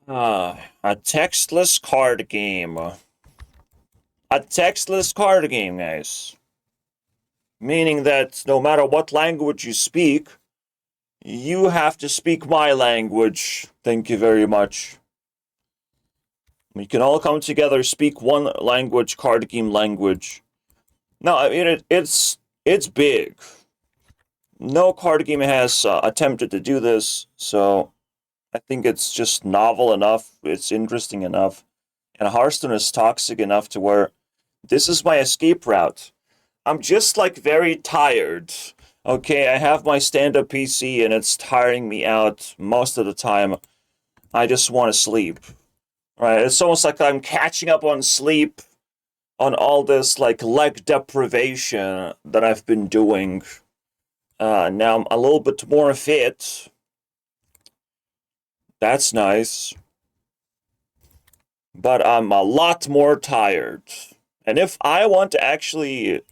A textless card game. A textless card game, guys. Meaning that no matter what language you speak, you have to speak my language. Thank you very much. We can all come together, speak one language, card game language. No, I mean it's big. No card game has attempted to do this, so I think it's just novel enough. It's interesting enough, and Hearthstone is toxic enough to where this is my escape route. I'm just like very tired. Okay, I have my stand-up PC and it's tiring me out most of the time. I just want to sleep. Right? It's almost like I'm catching up on sleep on all this like leg deprivation that I've been doing. Now I'm a little bit more fit. That's nice. But I'm a lot more tired. And if I want to actually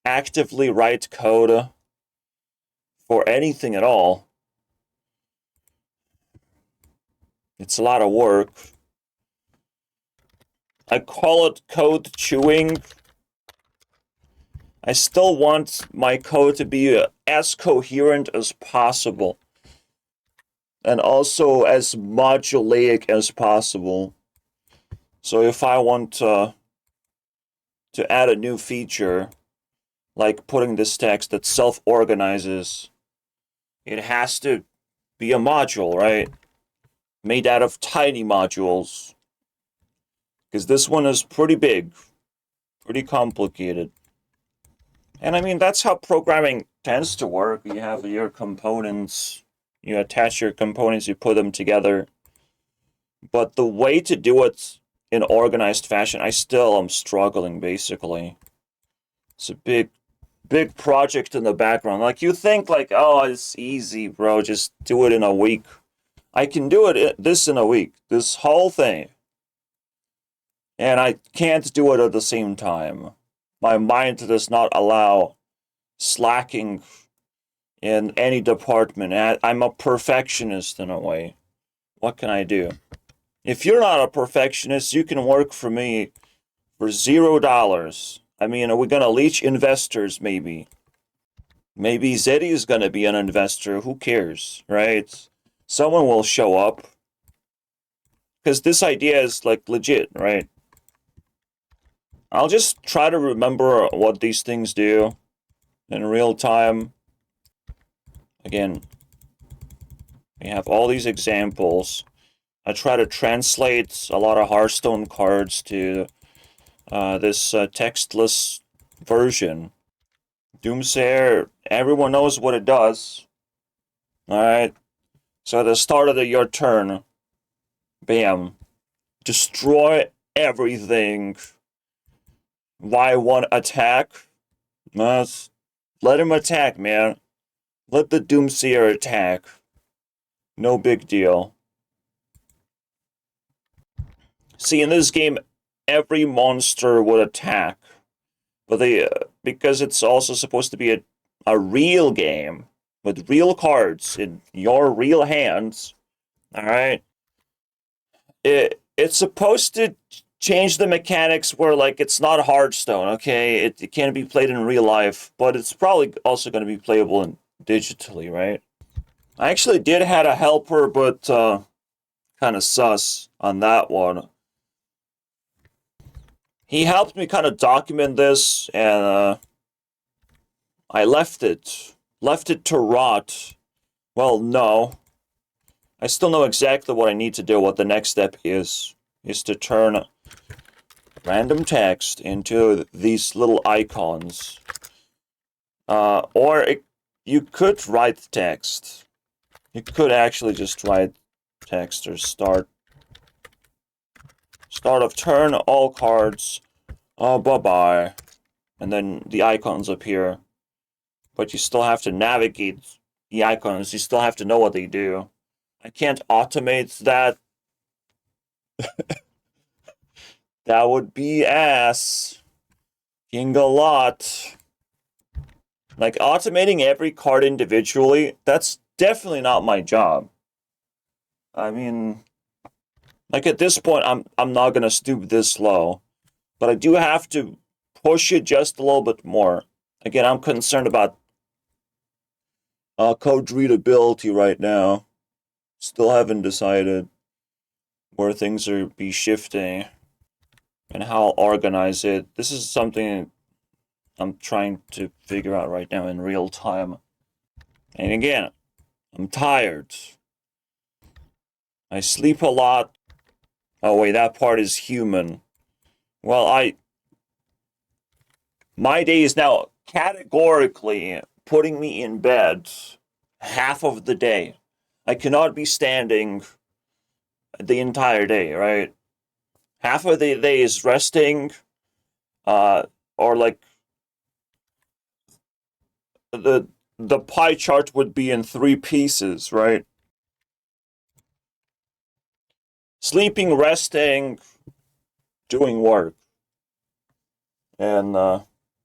actively write code for anything at all, it's a lot of work. I call it code chewing. I still want my code to be as coherent as possible. And also as modulaic as possible. So if I want to add a new feature, like putting this text that self-organizes, it has to be a module, right? Made out of tiny modules. Because this one is pretty big, pretty complicated. And I mean, that's how programming tends to work. You have your components, you attach your components, you put them together. But the way to do it in organized fashion, I still am struggling, basically. It's a big project in the background. Like, you think, like, oh, it's easy, bro, just do it in a week. I can do this in a week, this whole thing. And I can't do it at the same time. My mind does not allow slacking in any department. I'm a perfectionist in a way. What can I do? If you're not a perfectionist, you can work for me for $0. I mean, are we gonna leech investors, maybe? Maybe Zeddy is gonna be an investor. Who cares, right? Someone will show up. Because this idea is, like, legit, right? I'll just try to remember what these things do in real time. Again, we have all these examples. I try to translate a lot of Hearthstone cards to this textless version. Doomsayer, everyone knows what it does. Alright? So at the start of your turn, bam, destroy everything. Y1 attack. Let him attack, man. Let the Doomsayer attack. No big deal. See, in this game, every monster would attack. But because it's also supposed to be a real game with real cards in your real hands, alright? It's supposed to change the mechanics where, like, it's not Hearthstone, okay? It can't be played in real life, but it's probably also going to be playable digitally, right? I actually did had a helper, but kind of sus on that one. He helped me kind of document this, and I left it to rot. Well, no. I still know exactly what I need to do. What the next step is to turn random text into these little icons. You could write text. You could actually just write text or start of turn, all cards, bye-bye. And then the icons appear. But you still have to navigate the icons. You still have to know what they do. I can't automate that. That would be ass. King a lot. Like, automating every card individually, that's definitely not my job. I mean, Like at this point, I'm not gonna stoop this low, but I do have to push it just a little bit more. Again, I'm concerned about code readability right now. Still haven't decided where things are be shifting and how I'll organize it. This is something I'm trying to figure out right now in real time. And again, I'm tired. I sleep a lot. Oh wait, that part is human. Well, my day is now categorically putting me in bed half of the day. I cannot be standing the entire day, right? Half of the day is resting, or like the the pie chart would be in three pieces, right? Sleeping, resting, doing work. And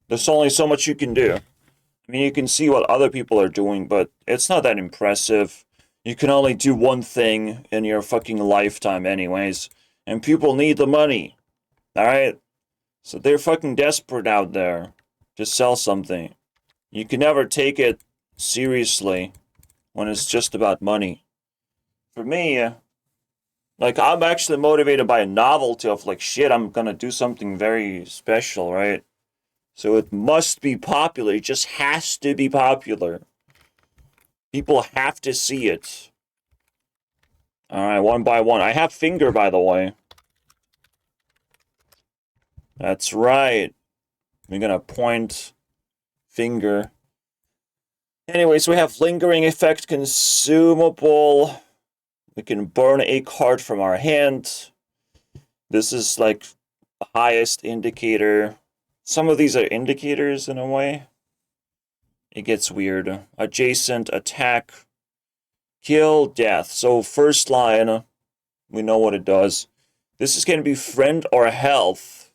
there's only so much you can do. I mean, you can see what other people are doing, but it's not that impressive. You can only do one thing in your fucking lifetime, anyways. And people need the money. Alright? So they're fucking desperate out there to sell something. You can never take it seriously when it's just about money. For me, like, I'm actually motivated by a novelty of, like, shit, I'm gonna do something very special, right? So it must be popular. It just has to be popular. People have to see it. Alright, one by one. I have finger, by the way. That's right. We're gonna point finger. Anyways, we have lingering effect consumable. We can burn a card from our hand. This is like the highest indicator. Some of these are indicators in a way. It gets weird. Adjacent, attack, kill, death. So first line, we know what it does. This is going to be friend or health.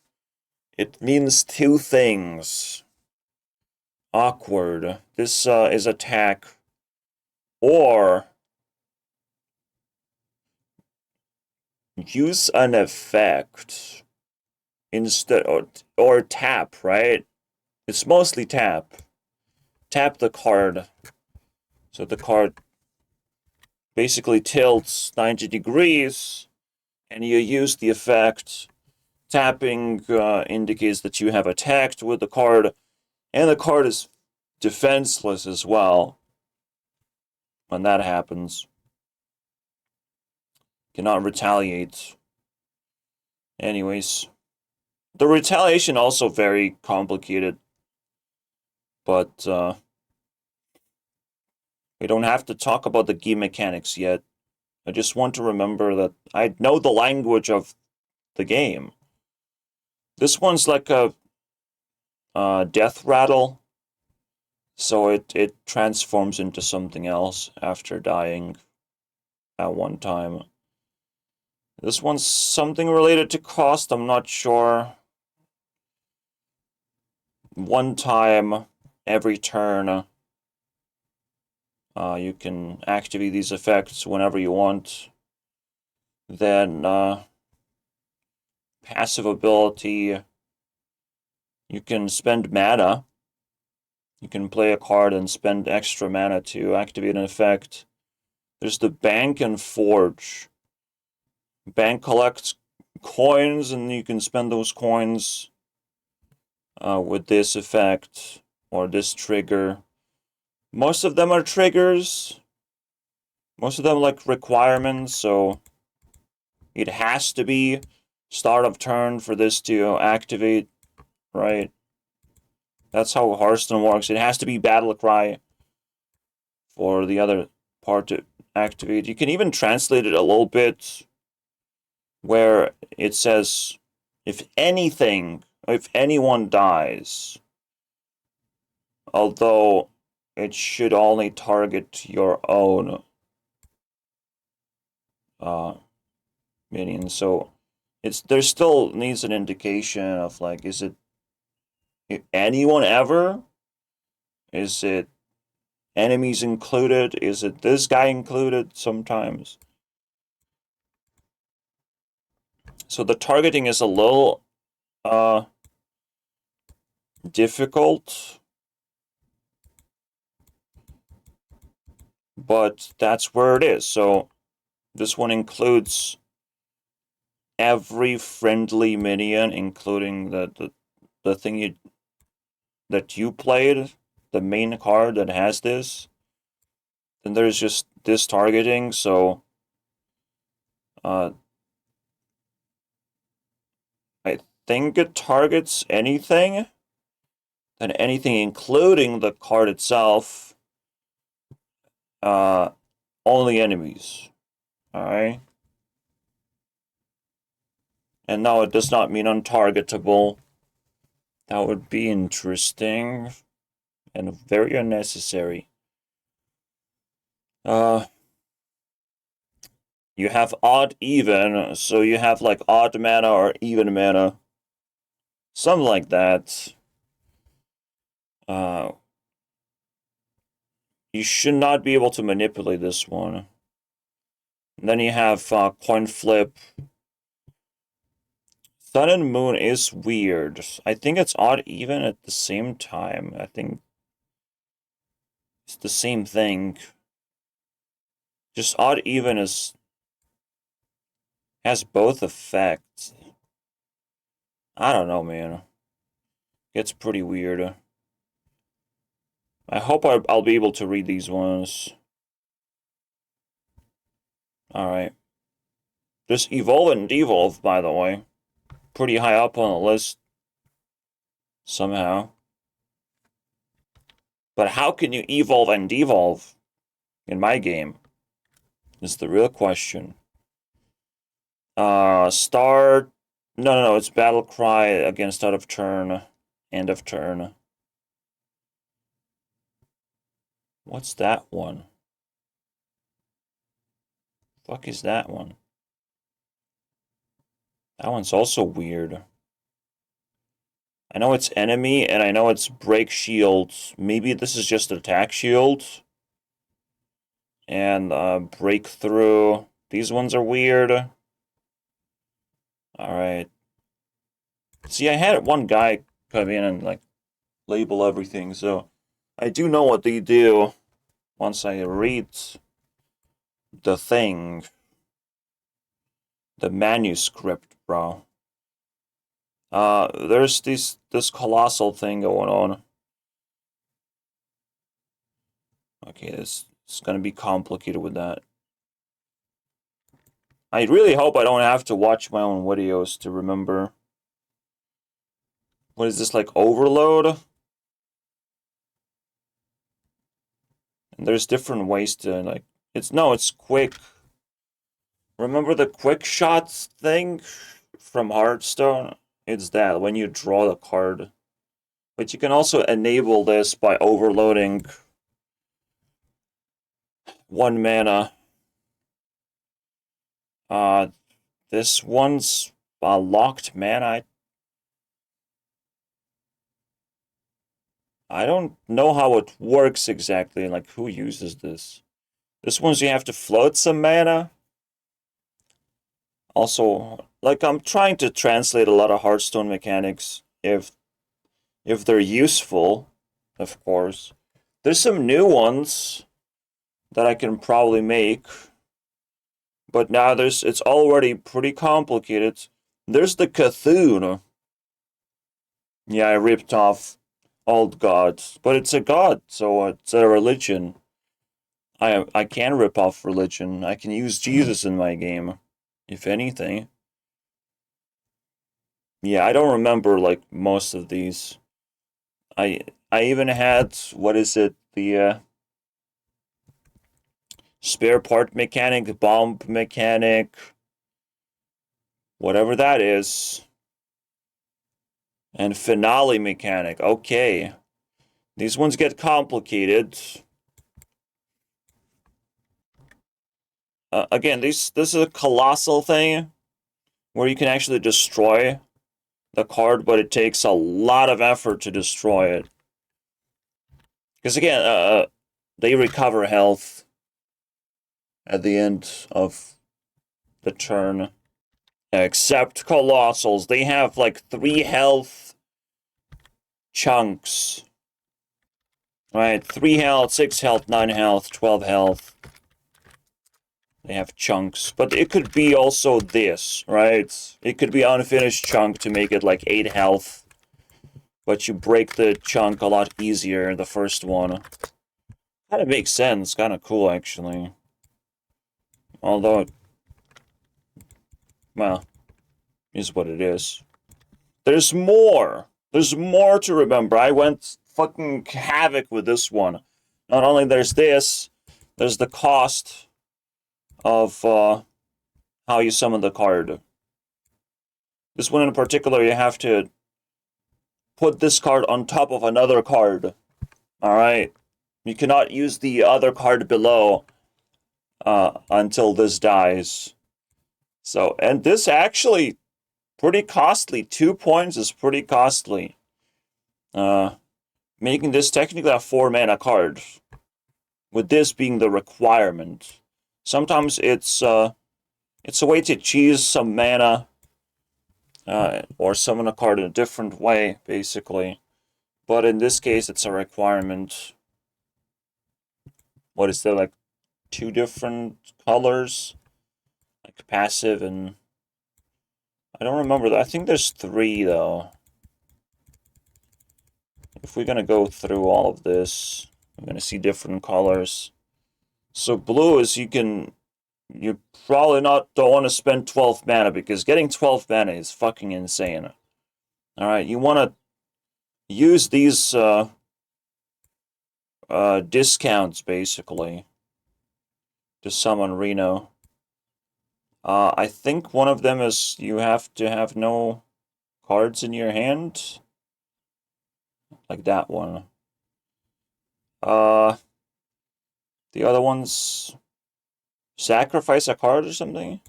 It means two things. Awkward. This is attack or use an effect instead or tap, right? It's mostly tap. Tap the card. So the card basically tilts 90 degrees and you use the effect. Tapping indicates that you have attacked with the card, and the card is defenseless as well when that happens. Cannot retaliate. Anyways, the retaliation also very complicated, but we don't have to talk about the game mechanics yet. I just want to remember that I know the language of the game. This one's like a death rattle, so it transforms into something else after dying at one time. This one's something related to cost, I'm not sure. One time every turn, you can activate these effects whenever you want. Then passive ability, you can spend mana. You can play a card and spend extra mana to activate an effect. There's the bank and forge. Bank collects coins and you can spend those coins with this effect or this trigger. Most of them are triggers. Most of them like requirements, so it has to be start of turn for this to activate, right? That's how Hearthstone works. It has to be battle cry for the other part to activate. You can even translate it a little bit where it says if anyone dies, although it should only target your own minions. So there still needs an indication of like, is it anyone ever? Is it enemies included? Is it this guy included sometimes? So the targeting is a little difficult, but that's where it is. So this one includes every friendly minion, including the thing that you played, the main card that has this. Then there's just this targeting, so I think it targets anything, and anything including the card itself, only enemies. Alright? And no, it does not mean untargetable. That would be interesting and very unnecessary. You have odd even, so you have like odd mana or even mana. Something like that. You should not be able to manipulate this one. And then you have coin flip. Sun and moon is weird. I think it's odd even at the same time. I think it's the same thing. Just odd even has both effects. I don't know, man. It's pretty weird. I hope I'll be able to read these ones. Alright. There's evolve and devolve, by the way. Pretty high up on the list. Somehow. But how can you evolve and devolve in my game? Is the real question. Start. No, it's battle cry against out of turn. End of turn. What's that one? Fuck is that one? That one's also weird. I know it's enemy, and I know it's break shields. Maybe this is just attack shields. And breakthrough. These ones are weird. Alright. See, I had one guy come in and like label everything, so I do know what they do once I read the thing. The manuscript, bro. There's this colossal thing going on. Okay, it's gonna be complicated with that. I really hope I don't have to watch my own videos to remember. What is this, like overload? And there's different ways to like it's quick. Remember the quick shots thing from Hearthstone? It's that when you draw the card. But you can also enable this by overloading 1 mana. This one's locked mana. I don't know how it works exactly, like who uses this. This one's you have to float some mana. Also, like I'm trying to translate a lot of Hearthstone mechanics if they're useful, of course. There's some new ones that I can probably make. But now it's already pretty complicated. There's the Cthulhu. Yeah, I ripped off old gods, but it's a god, so it's a religion. I can rip off religion. I can use Jesus in my game, if anything. Yeah, I don't remember like most of these. I even had what is it, the spare part mechanic, bomb mechanic, whatever that is, and finale mechanic. Okay. These ones get complicated. Again, this is a colossal thing where you can actually destroy the card, but it takes a lot of effort to destroy it. Because again, they recover health at the end of the turn. Except Colossals. They have like 3 health chunks. Right, 3 health, 6 health, 9 health, 12 health. They have chunks. But it could be also this, right? It could be unfinished chunk to make it like 8 health. But you break the chunk a lot easier, the first one. Kind of makes sense. Kind of cool, actually. Although, well, is what it is. There's more. There's more to remember. I went fucking havoc with this one. Not only there's this, there's the cost of how you summon the card. This one in particular, you have to put this card on top of another card. Alright? You cannot use the other card below until this dies. So, and this actually pretty costly. 2 points is pretty costly. Making this technically a 4 mana card. With this being the requirement. Sometimes it's a way to cheese some mana. Or summon a card in a different way, basically. But in this case, it's a requirement. What is there, like 2 different colors? Like passive and... I don't remember that. I think there's 3, though. If we're gonna go through all of this, we're gonna see different colors. So blue is you probably don't want to spend 12 mana, because getting 12 mana is fucking insane. Alright, you want to use these discounts, basically, to summon Reno. I think one of them is you have to have no cards in your hand. Like that one. The other one's sacrifice a card or something?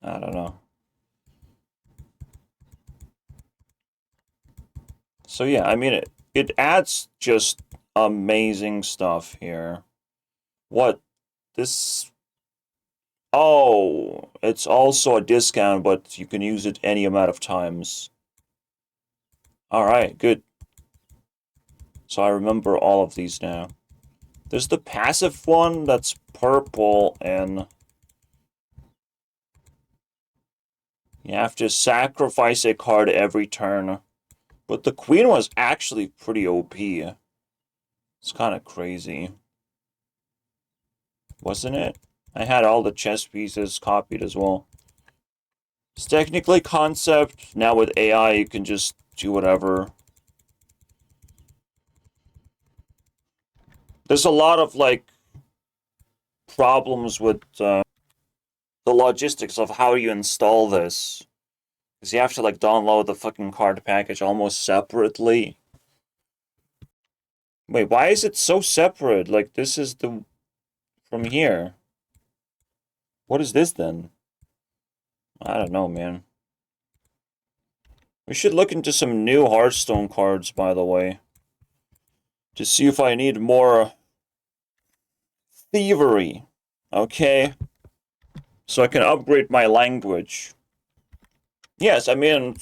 I don't know. So yeah, I mean, it adds just amazing stuff here. What? This... Oh, it's also a discount, but you can use it any amount of times. Alright, good. So I remember all of these now. There's the passive one that's purple, and you have to sacrifice a card every turn. But the queen was actually pretty OP. It's kind of crazy. Wasn't it? I had all the chess pieces copied as well. It's technically concept. Now with AI, you can just do whatever. There's a lot of, like, problems with the logistics of how you install this. Because you have to, like, download the fucking card package almost separately. Wait, why is it so separate? Like, this is the... from here. What is this, then? I don't know, man. We should look into some new Hearthstone cards, by the way. To see if I need more thievery. Okay? So I can upgrade my language. Yes, I mean...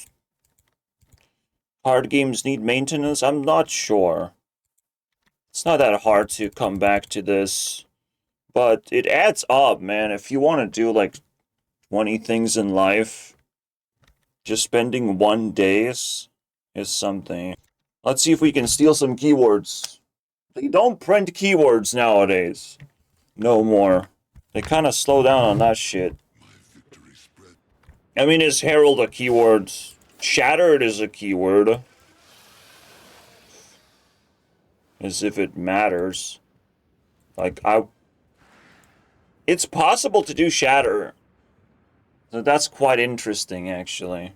card games need maintenance? I'm not sure. It's not that hard to come back to this. But it adds up, man. If you want to do, like, 20 things in life, just spending 1 day is something. Let's see if we can steal some keywords. They don't print keywords nowadays. No more. They kind of slow down on that shit. I mean, is Herald a keyword? Shattered is a keyword. As if it matters. Like, it's possible to do Shatter. So that's quite interesting, actually.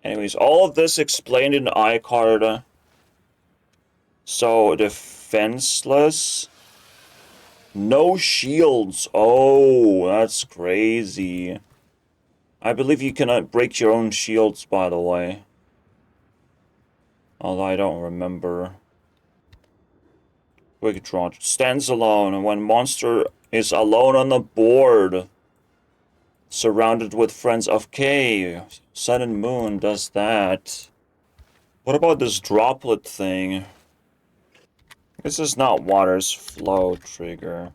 Anyways, all of this explained in iCard. So, defenseless. No shields. Oh, that's crazy. I believe you cannot break your own shields, by the way. Although I don't remember. Quick draw. Stands alone. And when monster is alone on the board, Surrounded with friends. Okay, Sun and Moon does that. What about this droplet thing? This is not water's flow trigger.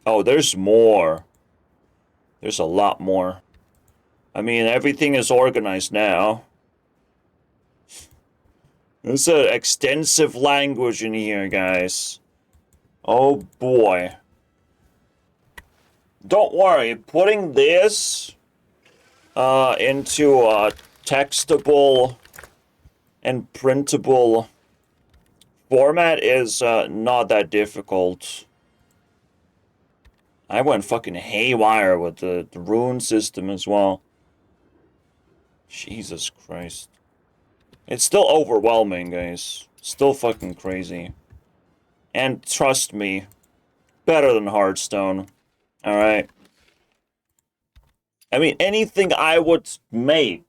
Oh, there's more. There's a lot more. I mean, everything is organized now. There's an extensive language in here, guys. Oh boy. Don't worry, putting this into a textable and printable format is not that difficult. I went fucking haywire with the rune system as well. Jesus Christ. It's still overwhelming, guys. Still fucking crazy. And trust me, better than Hearthstone. Alright? I mean, anything I would make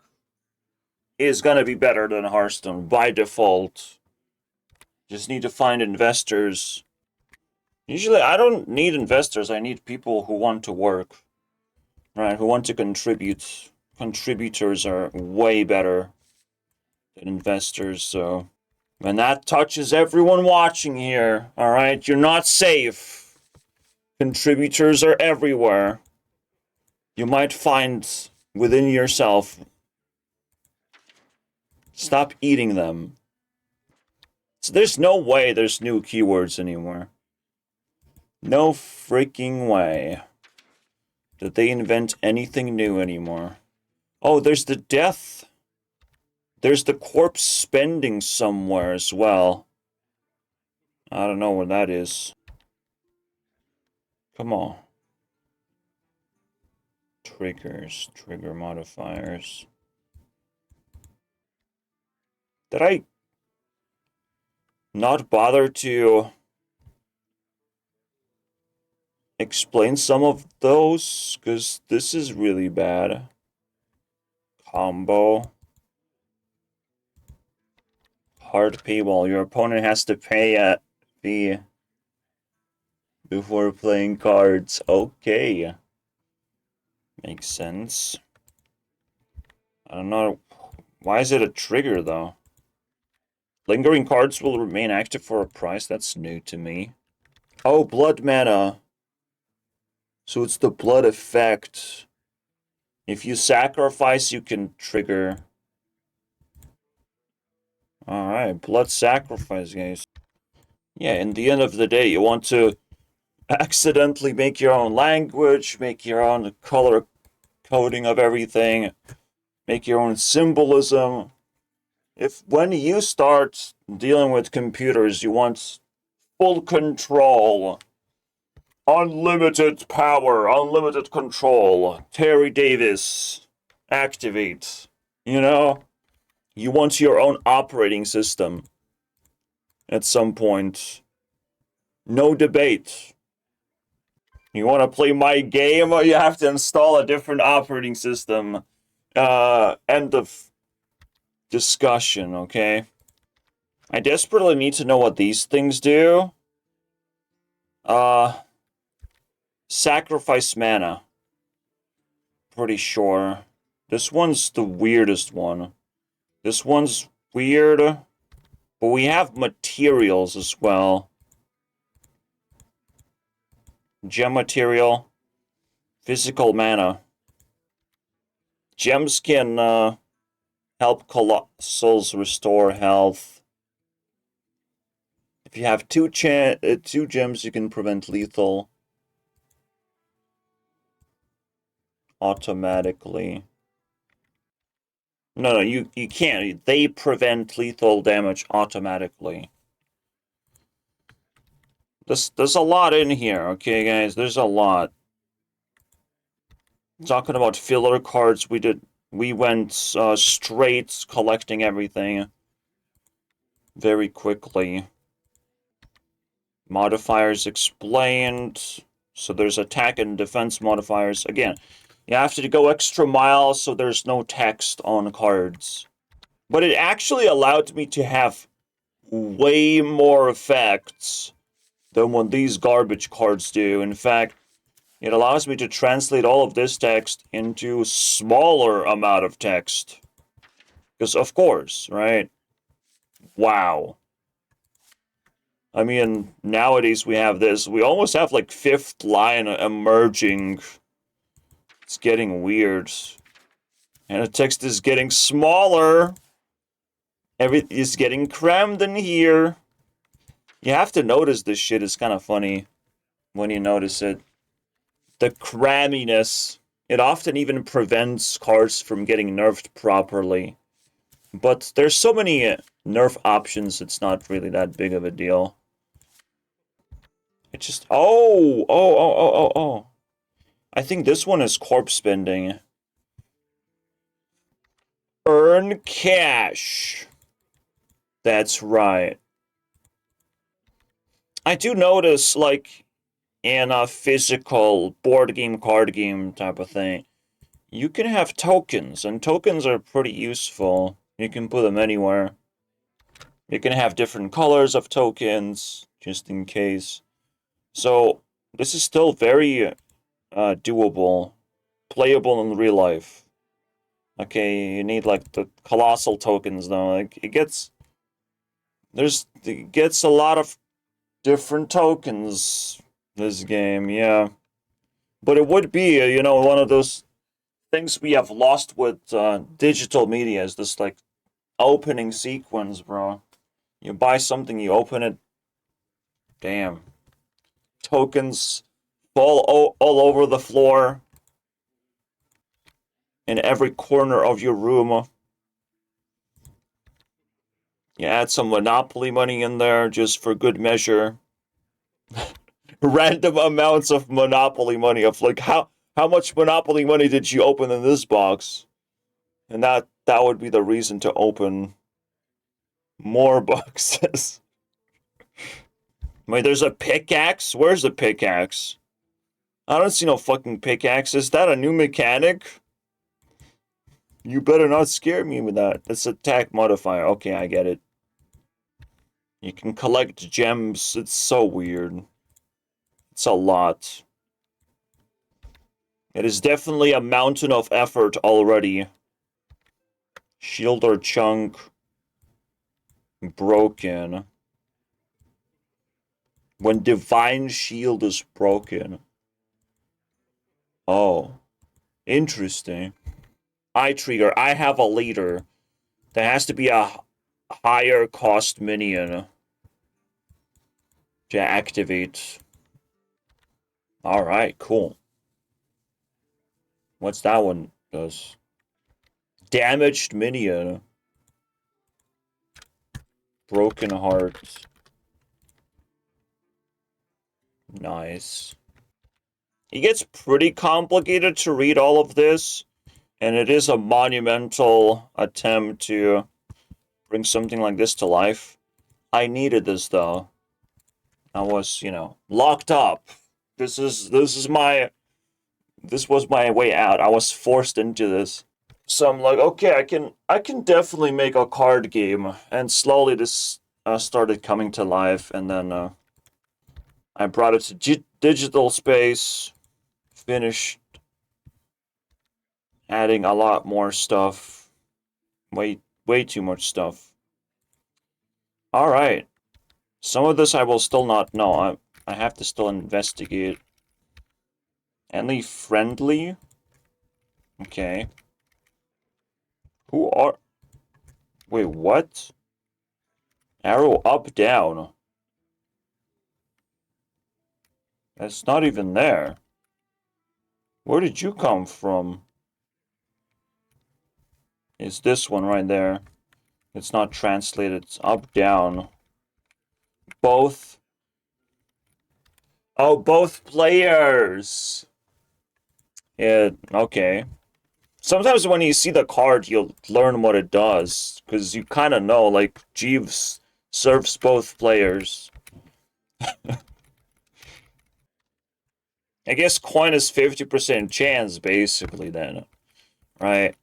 is gonna be better than Hearthstone by default. Just need to find investors. Usually, I don't need investors. I need people who want to work. Right? Who want to contribute. Contributors are way better than investors, so... And that touches everyone watching here, alright? You're not safe. Contributors are everywhere. You might find within yourself. Stop eating them. So there's no way there's new keywords anymore. No freaking way that they invent anything new anymore. Oh, there's the death. There's the corpse spending somewhere as well. I don't know where that is. Come on. Triggers, trigger modifiers. Did I not bother to explain some of those? Because this is really bad. Combo. Hard paywall. Your opponent has to pay a fee before playing cards. Okay. Makes sense. I don't know. Why is it a trigger, though? Lingering cards will remain active for a price? That's new to me. Oh, blood mana. So it's the blood effect. If you sacrifice, you can trigger. Alright, blood sacrifice, guys. Yeah, in the end of the day, you want to accidentally make your own language, make your own color coding of everything, make your own symbolism. When you start dealing with computers, you want full control, unlimited power, unlimited control. Terry Davis, activate. You know, you want your own operating system at some point. No debate. You want to play my game, or you have to install a different operating system. End of discussion, okay? I desperately need to know what these things do. Sacrifice mana. Pretty sure. This one's the weirdest one. This one's weird. But we have materials as well. Gem material. Physical mana. Gems can help Colossals restore health. If you have two gems, you can prevent lethal automatically. No, you can't. They prevent lethal damage automatically. There's a lot in here, okay, guys? There's a lot. Talking about filler cards, we went straight collecting everything very quickly. Modifiers explained. So there's attack and defense modifiers. Again, you have to go extra mile so there's no text on cards. But it actually allowed me to have way more effects than what these garbage cards do. In fact, It allows me to translate all of this text into smaller amount of text. Because of course, right? Wow. I mean, nowadays we have this. We almost have like fifth line emerging. It's getting weird. And the text is getting smaller. Everything is getting crammed in here. You have to notice this shit is kind of funny when you notice it. The cramminess. It often even prevents cards from getting nerfed properly. But there's so many nerf options, it's not really that big of a deal. It just... Oh. I think this one is corpse spending. Earn cash. That's right. I do notice, like, in a physical board game, card game type of thing, you can have tokens, and tokens are pretty useful. You can put them anywhere. You can have different colors of tokens, just in case. So, this is still very doable, playable in real life. Okay, you need like the colossal tokens though. Like it gets a lot of different tokens this game, yeah. But it would be, one of those things we have lost with digital media is this like opening sequence, bro. You buy something, you open it, damn. Tokens fall all over the floor in every corner of your room. You add some Monopoly money in there just for good measure. Random amounts of Monopoly money of like how much Monopoly money did you open in this box? And that would be the reason to open more boxes. Wait, there's a pickaxe? Where's the pickaxe? I don't see no fucking pickaxe. Is that a new mechanic? You better not scare me with that. It's attack modifier. Okay, I get it. You can collect gems. It's so weird. It's a lot. It is definitely a mountain of effort already. Shield or chunk. Broken. When divine shield is broken. Oh. Interesting. Eye trigger. I have a leader. There has to be a higher cost minion to activate. Alright, cool. What's that one does? Damaged minion. Broken heart. Nice. It gets pretty complicated to read all of this, and it is a monumental attempt to bring something like this to life. I needed this though. I was, locked up. This was my way out. I was forced into this. So I'm like, okay, I can definitely make a card game, and slowly this started coming to life, and then I brought it to digital space, finished adding a lot more stuff, way too much stuff. All right, some of this I will still not know. I have to still investigate. Any friendly? Okay. Who are? Wait, what? Arrow up, down. That's not even there. Where did you come from? It's this one right there. It's not translated. It's up, down. Both. Oh, both players. Yeah, okay. Sometimes when you see the card, you'll learn what it does. Because you kind of know, like, Jeeves serves both players. I guess coin is 50% chance, basically, then. Right?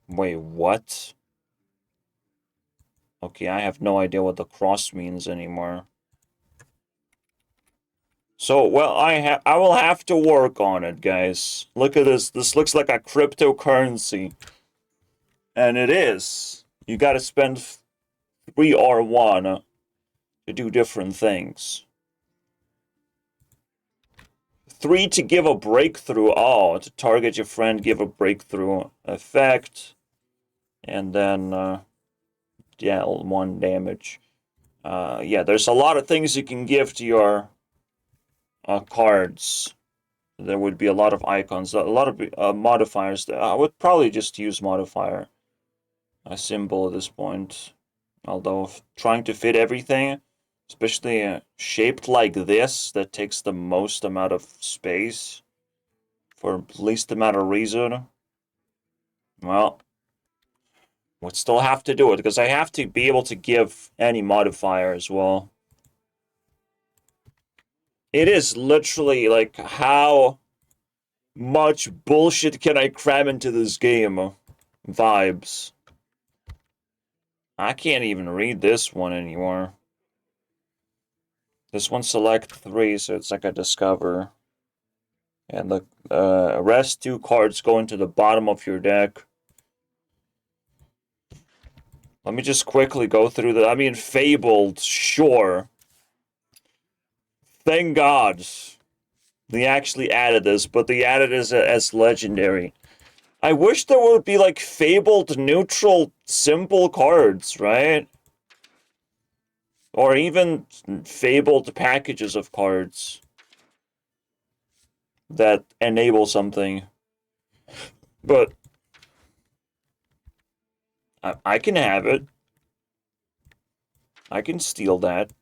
Wait, what? Okay, I have no idea what the cross means anymore. So, well, I will have to work on it, guys. Look at this. This looks like a cryptocurrency. And it is. You gotta spend 3R1 to do different things. 3 to give a breakthrough. Oh, to target your friend, give a breakthrough effect. And then, yeah, 1 damage. Yeah, there's a lot of things you can give to your cards. There would be a lot of icons, a lot of modifiers. I would probably just use modifier a symbol at this point. Although trying to fit everything, especially shaped like this, that takes the most amount of space for least amount of reason. Well, would still have to do it because I have to be able to give any modifier as well. It is literally like how much bullshit can I cram into this game? Vibes. I can't even read this one anymore. This one select 3, so it's like a discover. And the rest 2 cards go into the bottom of your deck. Let me just quickly go through the... I mean, Fabled, sure. Thank God they actually added this, but they added it as legendary. I wish there would be, like, Fabled neutral simple cards, right? Or even Fabled packages of cards that enable something. But I can have it. I can steal that.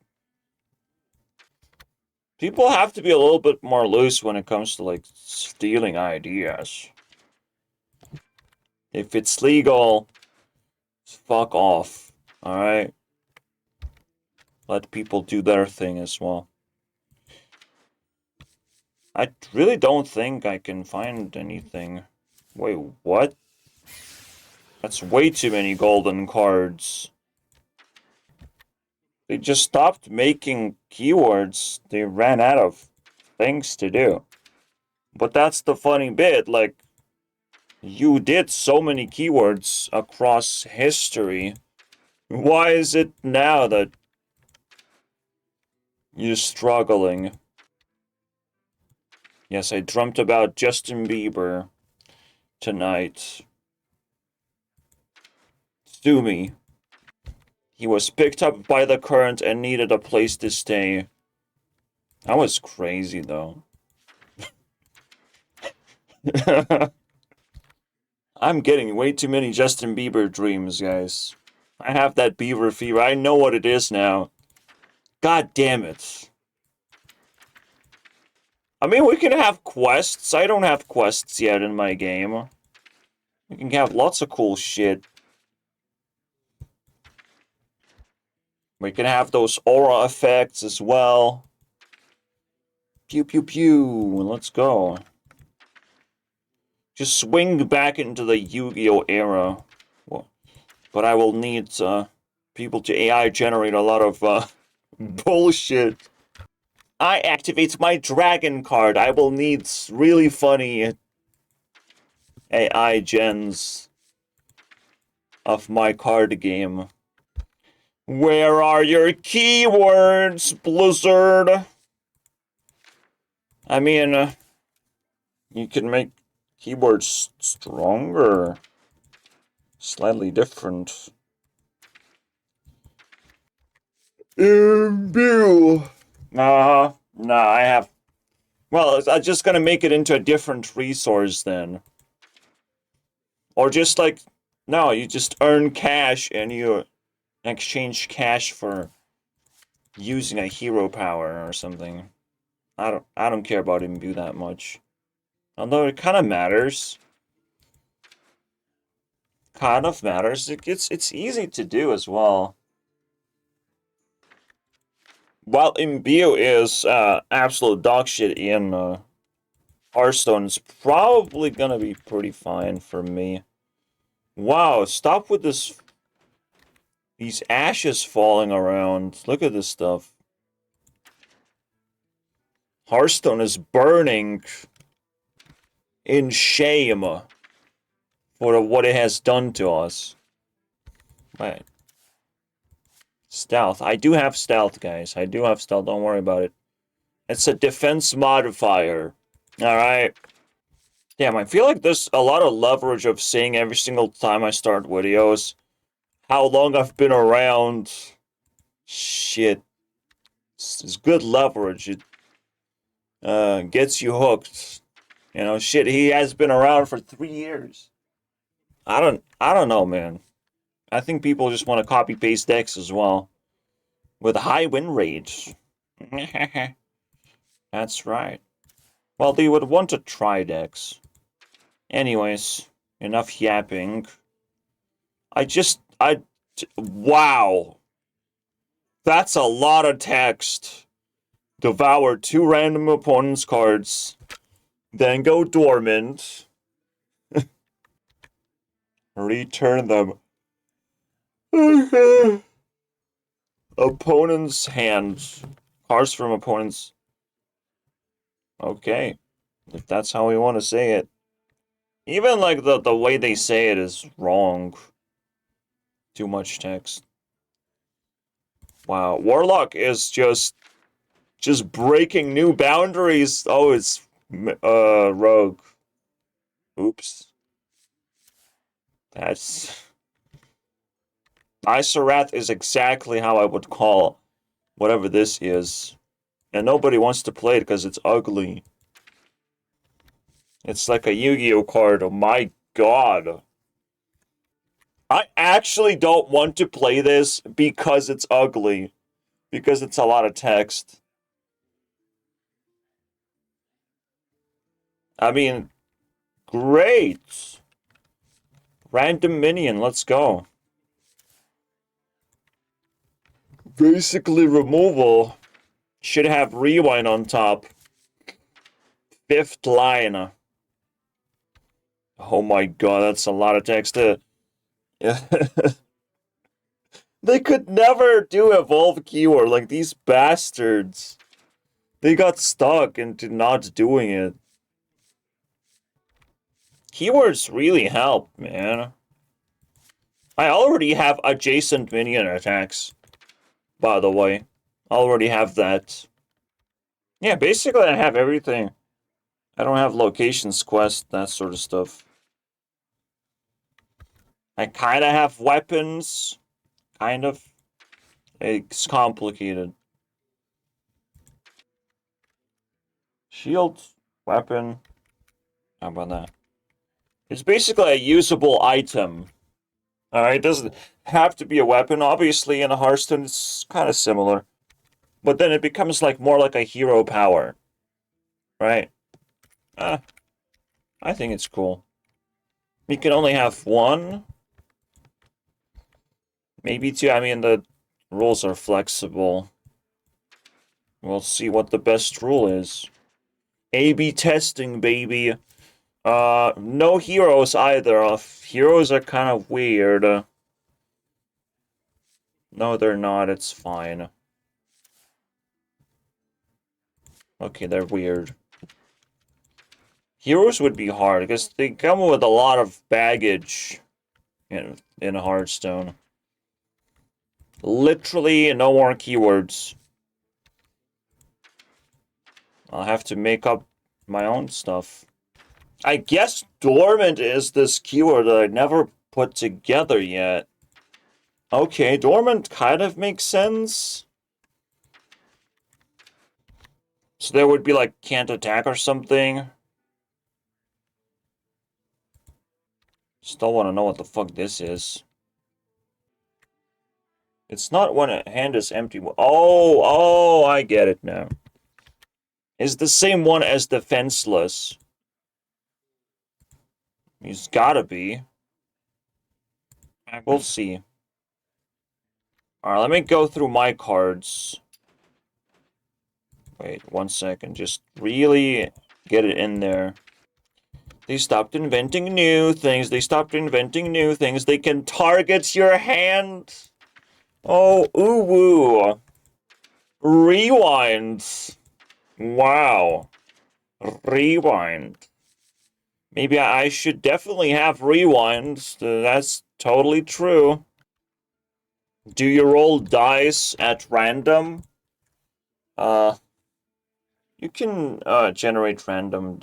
People have to be a little bit more loose when it comes to, like, stealing ideas. If it's legal, fuck off. Alright? Let people do their thing as well. I really don't think I can find anything. Wait, what? That's way too many golden cards. They just stopped making keywords. They ran out of things to do. But that's the funny bit, like, you did so many keywords across history. Why is it now that you're struggling? Yes, I dreamt about Justin Bieber tonight. Sue me. He was picked up by the current and needed a place to stay. That was crazy, though. I'm getting way too many Justin Bieber dreams, guys. I have that Bieber fever. I know what it is now. God damn it. I mean, we can have quests. I don't have quests yet in my game. We can have lots of cool shit. We can have those aura effects as well. Pew, pew, pew. Let's go. Just swing back into the Yu-Gi-Oh era. But I will need people to AI generate a lot of bullshit. I activate my dragon card. I will need really funny AI gens of my card game. Where are your keywords, Blizzard? I mean, you can make keywords stronger. Slightly different. Imbue. Nah, I have... Well, I'm just gonna make it into a different resource then. Or just like... No, you just earn cash and you exchange cash for using a hero power or something. I don't care about Imbue that much. Although it kind of matters. Kind of matters. It's easy to do as well. While Imbue is absolute dog shit in Hearthstone, it's probably gonna be pretty fine for me. Wow, stop with this... These ashes falling around. Look at this stuff. Hearthstone is burning in shame for what it has done to us. Wait. Stealth. I do have stealth, guys. I do have stealth. Don't worry about it. It's a defense modifier. Alright. Damn, I feel like there's a lot of leverage of saying every single time I start videos how long I've been around. Shit. It's good leverage. It gets you hooked. You know, shit, he has been around for 3 years. I don't know, man. I think people just want to copy paste decks as well. With high win rates. That's right. Well, they would want to try decks. Anyways, enough yapping. Wow. That's a lot of text. Devour 2 random opponent's cards. Then go dormant. Return them. Opponent's hand. Cards from opponent's. Okay. If that's how we want to say it. Even like the way they say it is wrong. Too much text. Wow. Warlock is just breaking new boundaries. Oh, it's rogue. Oops. That's Isarath is exactly how I would call whatever this is. And nobody wants to play it because it's ugly. It's like a Yu-Gi-Oh card. Oh my god. I actually don't want to play this because it's ugly. Because it's a lot of text. I mean, great. Random minion, let's go. Basically removal. Should have rewind on top. 5th line. Oh my god, that's a lot of text. They could never do evolve keyword, like these bastards. They got stuck into not doing it. Keywords really help, man. I already have adjacent minion attacks, by the way. I already have that. Yeah, basically I have everything. I don't have locations, quest, that sort of stuff. I kinda have weapons. Kind of. It's complicated. Shield, weapon. How about that? It's basically a usable item. Alright, it doesn't have to be a weapon. Obviously, in a Hearthstone, it's kind of similar. But then it becomes like more like a hero power. Right? I think it's cool. You can only have 1. Maybe 2. I mean, the rules are flexible. We'll see what the best rule is. A/B testing, baby. No heroes either. Heroes are kind of weird. No, they're not. It's fine. Okay, they're weird. Heroes would be hard, because they come with a lot of baggage in Hearthstone. Literally no more keywords. I'll have to make up my own stuff. I guess Dormant is this keyword that I never put together yet. Okay, Dormant kind of makes sense. So there would be like can't attack or something. Still want to know what the fuck this is. It's not when a hand is empty. Oh, I get it now. It's the same one as defenseless. He's gotta be. We'll see. Alright, let me go through my cards. Wait, 1 second. Just really get it in there. They stopped inventing new things. They stopped inventing new things. They can target your hand. Oh, ooh woo. Rewind. Wow. Rewind. Maybe I should definitely have rewinds. That's totally true. Do you roll dice at random? Uh, you can generate random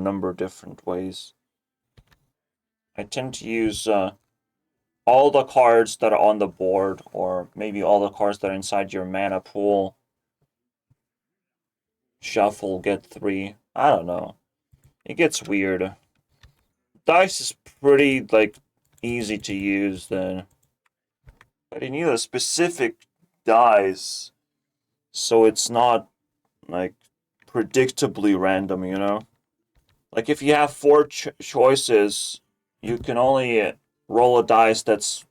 number different ways. I tend to use all the cards that are on the board, or maybe all the cards that are inside your mana pool. Shuffle, get 3. I don't know. It gets weird. Dice is pretty, like, easy to use then. But you need a specific dice, so it's not, like, predictably random, you know? Like, if you have 4 choices, you can only roll a dice that's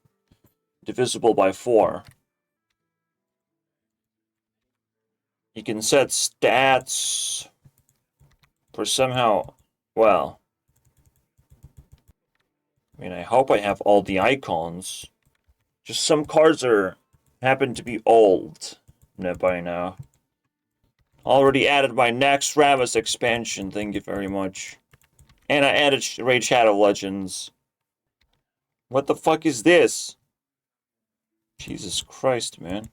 divisible by 4. You can set stats for somehow, well, I mean, I hope I have all the icons. Just some cards happen to be old by now. Already added my next Ramus expansion, thank you very much. And I added Raid Shadow Legends. What the fuck is this? Jesus Christ, man.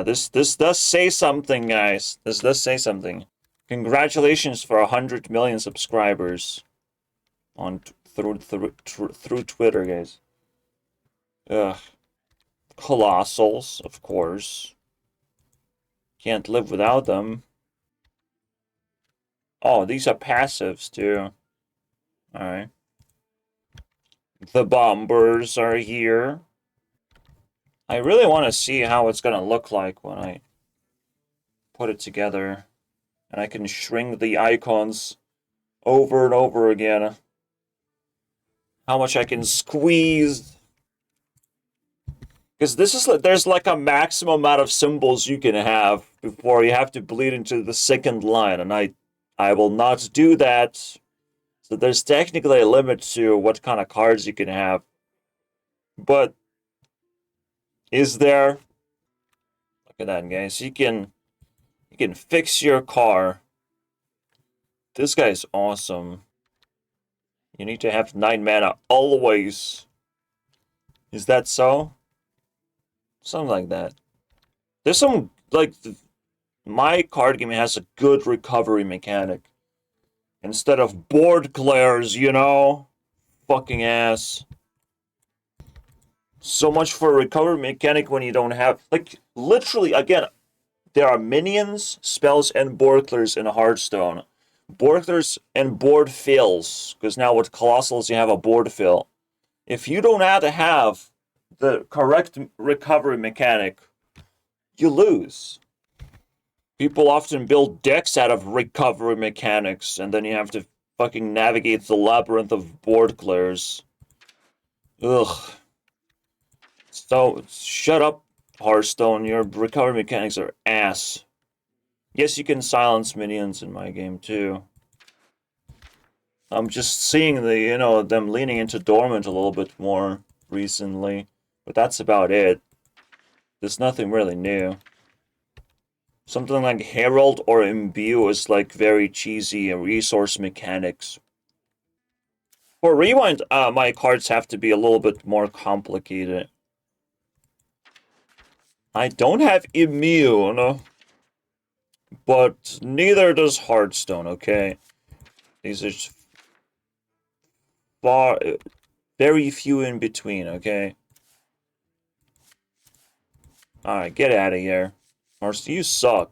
This does say something, guys. This does say something. Congratulations for 100 million subscribers on through Twitter, guys. Ugh. Colossals, of course. Can't live without them. Oh, these are passives, too. Alright. The bombers are here. I really want to see how it's going to look like when I put it together. And I can shrink the icons over and over again. How much I can squeeze. Because there's like a maximum amount of symbols you can have before you have to bleed into the second line. And I will not do that. So there's technically a limit to what kind of cards you can have. But is there? Look at that, guys. You can fix your car. This guy is awesome. You need to have 9 mana always. Is that so? Something like that. There's some, like, my card game has a good recovery mechanic. Instead of board clears, you know? Fucking ass. So much for a recovery mechanic when you don't have, like, literally, again, there are minions, spells, and board clears in Hearthstone. Board clears and board fills, because now with Colossals you have a board fill. If you don't have the correct recovery mechanic, you lose. People often build decks out of recovery mechanics, and then you have to fucking navigate the labyrinth of board clears. Ugh. So, shut up, Hearthstone. Your recovery mechanics are ass. Yes, you can silence minions in my game, too. I'm just seeing them leaning into Dormant a little bit more recently. But that's about it. There's nothing really new. Something like Herald or Imbue is like very cheesy resource mechanics. For Rewind, my cards have to be a little bit more complicated. I don't have Immune, but neither does Hearthstone, okay? These are very few in between, okay? Alright, get out of here. Hearthstone, you suck.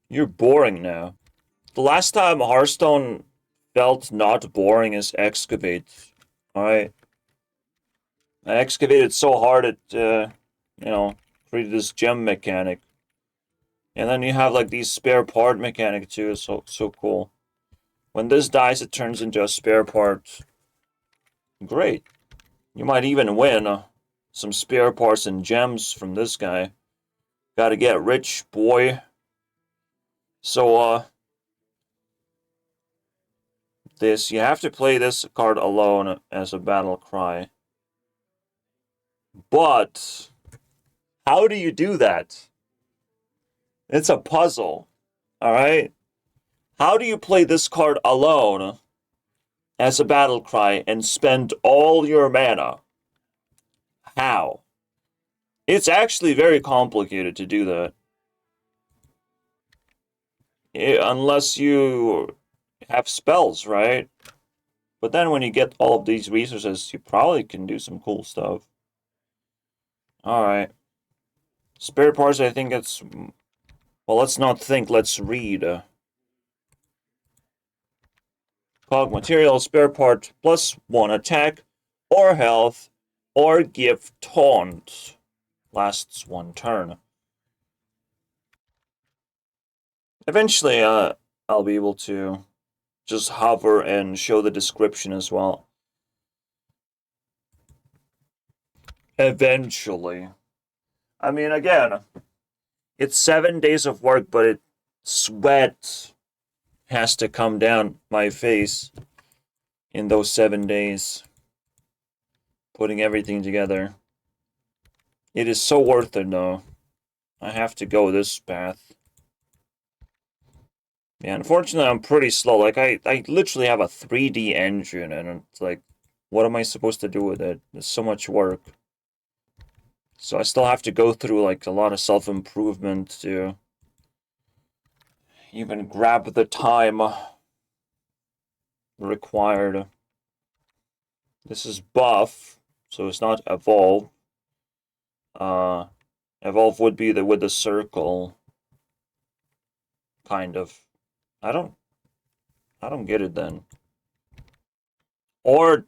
You're boring now. The last time Hearthstone felt not boring is Excavate. Alright. I excavated so hard it, created this gem mechanic. And then you have like these spare part mechanic too, so cool. When this dies, it turns into a spare part. Great. You might even win some spare parts and gems from this guy. Gotta get rich, boy. So, you have to play this card alone as a battle cry. But how do you do that? It's a puzzle. Alright? How do you play this card alone as a battle cry and spend all your mana? How? It's actually very complicated to do that. Unless you have spells, right? But then when you get all of these resources, you probably can do some cool stuff. Alright. Spirit parts, I think it's... Well, let's not think, let's read. Cog material, spirit part, +1 attack, or health, or give taunt. Lasts 1 turn. Eventually, I'll be able to just hover and show the description as well. Eventually. I mean, again, it's 7 days of work, but sweat has to come down my face in those 7 days. Putting everything together. It is so worth it, though. I have to go this path. Yeah, unfortunately, I'm pretty slow. Like, I literally have a 3D engine, and it's like, what am I supposed to do with it? There's so much work. So I still have to go through, like, a lot of self-improvement to even grab the time required. This is buff, so it's not evolve. Evolve would be with the circle. Kind of. I don't get it then. Or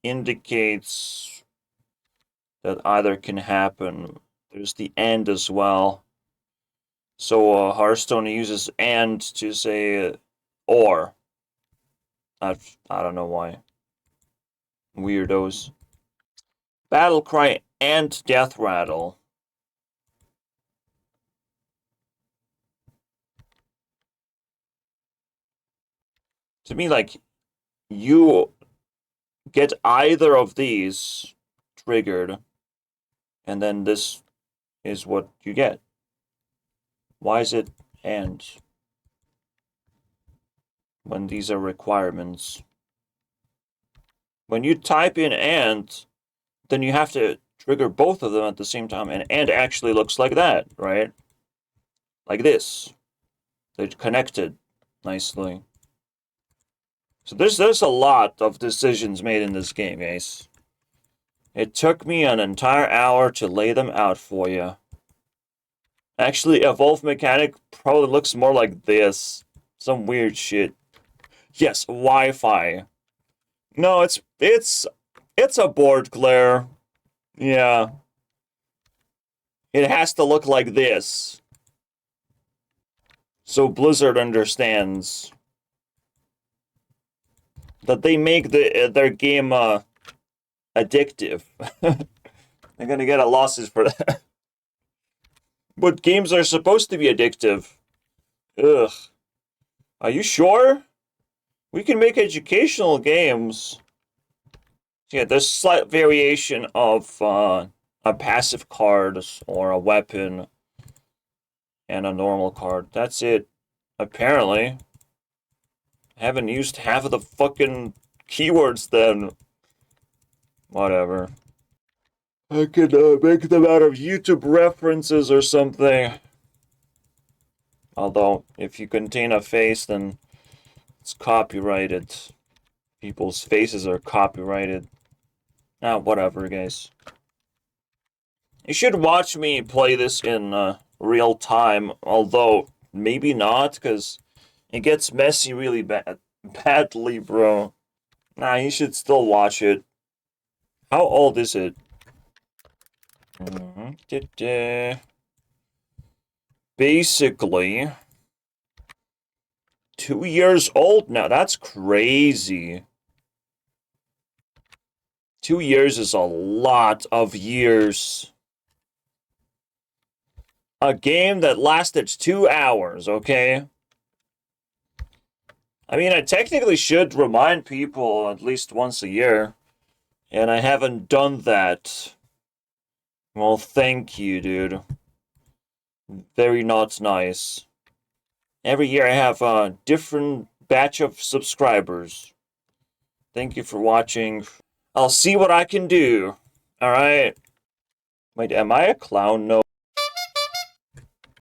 indicates that either can happen. There's the and as well. So Hearthstone uses and to say or. I don't know why. Weirdos. Battle cry and death rattle. To me, like, you get either of these triggered, and then this is what you get. Why is it and when these are requirements? When you type in and, then you have to trigger both of them at the same time, and actually looks like that, right? Like this. They're connected nicely. So there's a lot of decisions made in this game, guys. It took me an entire hour to lay them out for you. Actually, evolve mechanic probably looks more like this. Some weird shit. Yes, Wi-Fi. No, it's a board glare. Yeah. It has to look like this. So Blizzard understands that they make their game addictive. They're gonna get losses for that. But games are supposed to be addictive. Ugh. Are you sure? We can make educational games. Yeah, there's slight variation of a passive card or a weapon and a normal card. That's it. Apparently. I haven't used half of the fucking keywords then. Whatever. I could make them out of YouTube references or something. Although, if you contain a face, then it's copyrighted. People's faces are copyrighted. Ah, whatever, guys. You should watch me play this in real time, although maybe not, because it gets messy really badly, bro. Nah, you should still watch it. How old is it? Basically, 2 years old now. That's crazy. 2 years is a lot of years. A game that lasted 2 hours, okay? I mean, I technically should remind people at least once a year, and I haven't done that. Well, thank you, dude. very not nice. Every year I have a different batch of subscribers. Thank you for watching. I'll see what I can do. Alright. Wait, am I a clown? No.